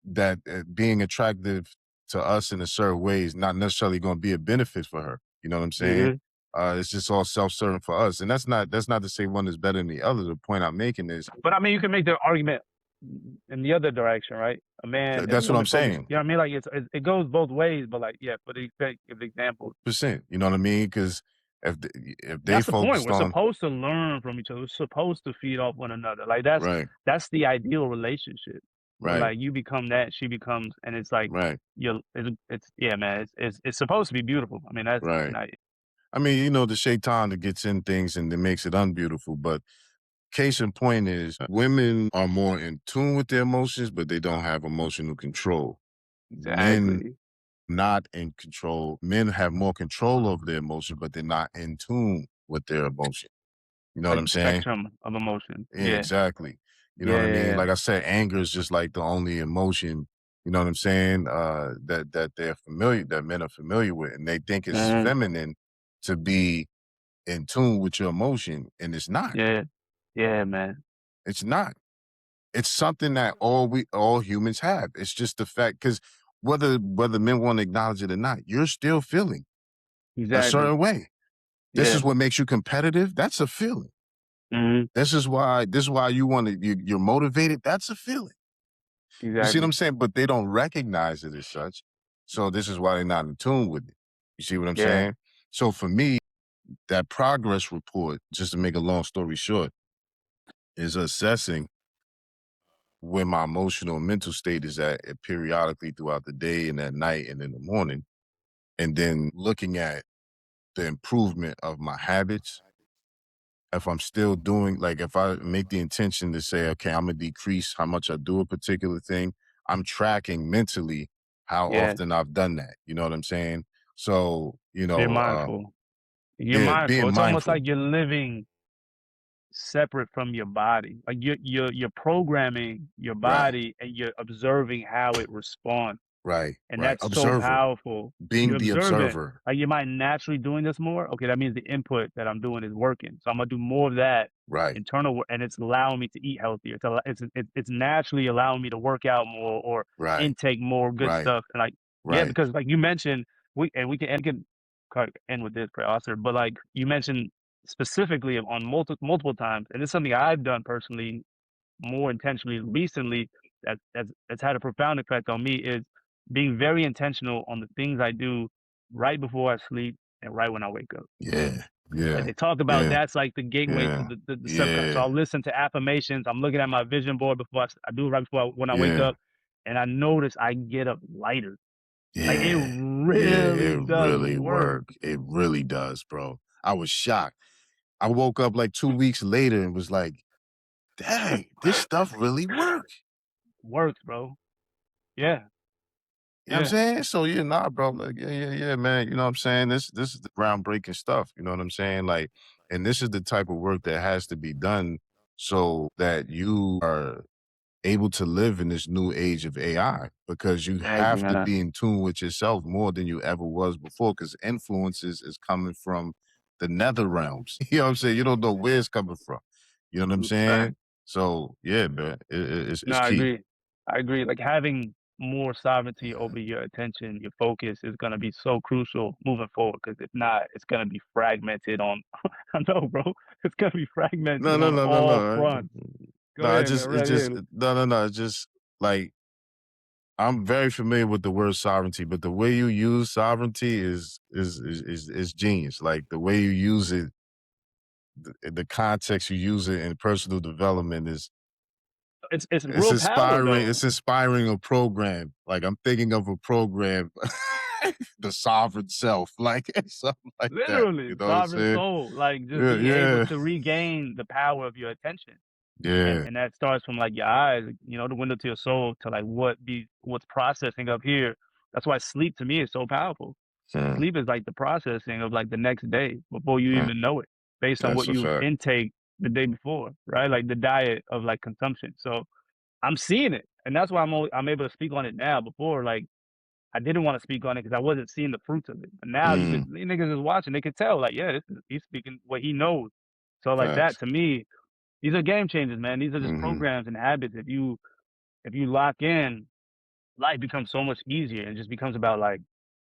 that being attractive to us in a certain way is not necessarily going to be a benefit for her. You know what I'm saying? Hmm. It's just all self-serving for us, and that's not to say one is better than the other. The point I'm making is But I mean, you can make the argument in the other direction, right? A man and a that's what I'm woman focus. saying. You know what I mean? Like it goes both ways. But like, yeah, for the sake of example, Percent. You know what I mean? Because if they that's the point. focused We're on supposed to learn from each other. We're supposed to feed off one another. Like that's right, that's the ideal relationship where right, like you become that, she becomes, and it's like right, it's yeah, man. It's supposed to be beautiful. I mean, that's right. and I I mean, the shaitan that gets in things and that makes it unbeautiful. But case in point is women are more in tune with their emotions, but they don't have emotional control. Men exactly not in control. Men have more control over their emotion, but they're not in tune with their emotion. You know what like I'm the saying? spectrum of emotion. Yeah, Yeah, exactly. You know what yeah, I mean? yeah, Like I said, anger is just like the only emotion, you know what I'm saying? That men are familiar with. And they think it's yeah. feminine to be in tune with your emotion. And it's not. Yeah, yeah, man. It's not. It's something that all humans have. It's just the fact, because whether men want to acknowledge it or not, you're still feeling a Exactly. certain way. This Yeah. is what makes you competitive. That's a feeling. Mhm. This is why you're motivated. That's a feeling. You see what Exactly. I'm saying? But they don't recognize it as such. So this is why they're not in tune with it. You see what I'm Yeah. saying? So for me, that progress report, just to make a long story short, is assessing where my emotional and mental state is at periodically throughout the day and at night and in the morning. And then looking at the improvement of my habits. If I'm still doing, like, if I make the intention to say, okay, I'm gonna decrease how much I do a particular thing, I'm tracking mentally how Yeah. often I've done that. You know what I'm saying? So, You're mindful. You're yeah, mindful. being It's almost mindful. like you're living separate from your body. Like you're programming your Right, body and you're observing how it responds. right, And right. that's so Observer, powerful. being You the observe it. observer. Like you might naturally doing this more. Okay, that means the input that I'm doing is working. So I'm gonna do more of that Right, internal work, and it's allowing me to eat healthier. It's naturally allowing me to work out more or right, intake more good right, stuff. And like yeah, right. because like you mentioned, we can end with this, Oscar. But like you mentioned specifically on multiple times, and it's something I've done personally more intentionally recently that's had a profound effect on me is being very intentional on the things I do right before I sleep and right when I wake up. Yeah, Like yeah, they talk about yeah, that's like the gateway to yeah, the subconscious. So yeah, I'll listen to affirmations. I'm looking at my vision board before I do it right before when I wake yeah, up, and I notice I get up lighter. Like it yeah, yeah. really It does really work. work. It really does, bro. I was shocked. I woke up like 2 weeks later and was like, "Dang, this stuff really work." Works, bro. Yeah, You know what I'm yeah, saying? So, yeah, nah, bro, like, yeah, yeah, yeah, man, you know what I'm saying? This is the groundbreaking stuff, you know what I'm saying? Like, and this is the type of work that has to be done so that you are able to live in this new age of AI, because you thank you, have to man. be in tune with yourself more than you ever was before, because influences is coming from the nether realms. You know what I'm saying? You don't know where it's coming from. You know what I'm saying? Fact. So yeah, man, No, it's I key. agree. I agree. Like having more sovereignty over your attention, your focus is going to be so crucial moving forward. Because if not, it's going to be fragmented on. I know, bro. It's going to be No, fragmented no, on no, no, all no. fronts. Go No, ahead, man. it Right just ahead. no, no, no. It's just like, I'm very familiar with the word sovereignty, but the way you use sovereignty is genius. Like the way you use it, the context you use it in personal development is It's it's real power inspiring. though. It's inspiring a program. Like I'm thinking of a program, the sovereign self, like something like that. Literally, You know what I'm sovereign saying? soul. Like just Yeah, being able yeah, to regain the power of your attention. and yeah, and that starts from like your eyes, the window to your soul to like what's processing up here. That's why sleep to me is so powerful. mm, Sleep is like the processing of like the next day before you mm. even know it, based on That's what a you fact. intake the day before, right? Like the diet of like consumption. So I'm seeing it, and that's why I'm able to speak on it now. Before, like, I didn't wanna speak on it because I wasn't seeing the fruits of it. But now you could Mm, these niggas is watching, they could tell, like, yeah, this is he's speaking what he knows. So, like, that facts. to me, these are game changers, man. These are just Mhm, programs and habits. If you lock in, life becomes so much easier and just becomes about, like,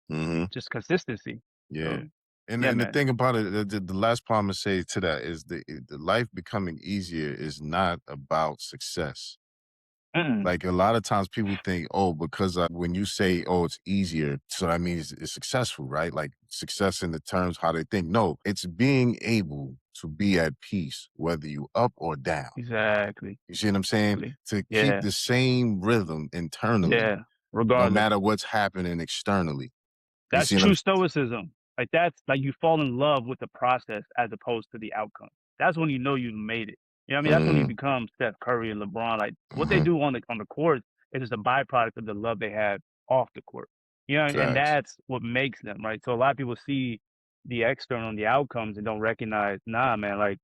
mhm. just consistency. Yeah. So, And yeah, and the man. thing about it, the last part Imma say to that is the life becoming easier is not about success. Mm-mm. Like, a lot of times people think, "Oh, because, when you say, oh, it's easier, so that means it's successful," right? Like, success in the terms how they think. No, it's being able to be at peace, whether you up or down. Exactly. You see what I'm saying? Exactly. To keep Yeah. the same rhythm internally, Yeah. no Regardless. matter what's happening externally. You That's see what I'm true stoicism. Like, that's like you fall in love with the process as opposed to the outcome. That's when you know you've made it. You know what I mean? That's when you Mhm, become Steph Curry and LeBron. Like, what they mhm. do on the court is just a byproduct of the love they have off the court. You know, and Facts. that's what makes them, right? So a lot of people see the external and the outcomes and don't recognize, nah, man, like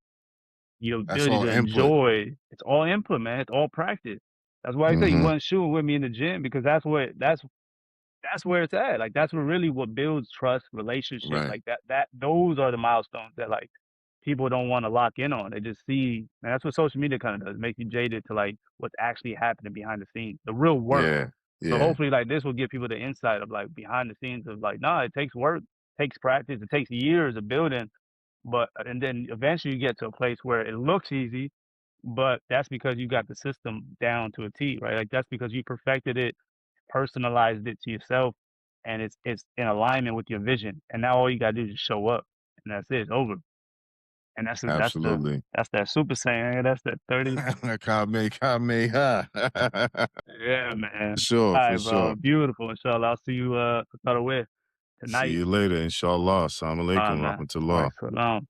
your That's ability all to input. enjoy, it's all input, man. It's all practice. That's why I say you Mhm. wasn't shooting with me in the gym because that's where it's at. Like, that's what builds trust, relationships, Right. like, those are the milestones that, like, people don't wanna lock in on. They just see and that's what social media kinda does, make you jaded to, like, what's actually happening behind the scenes, the real work. Yeah. So, Yeah. hopefully, like, this will give people the insight of, like, behind the scenes of, like, nah, it takes work, takes practice, it takes years of building, but and then eventually you get to a place where it looks easy, but that's because you got the system down to a T, right? Like, that's because you perfected it, personalized it to yourself, and it's in alignment with your vision. And now all you gotta do is just show up, and that's it. It's over. And Absolutely. that's that Super Saiyan. That's that 30. Kamehameha. Yeah, man. Sure, All for right, bro. sure. Beautiful. Inshallah, I'll see you another way See tonight. you later, inshallah. Assalamu All right, alaikum, man. All right, rahmatullah. so long.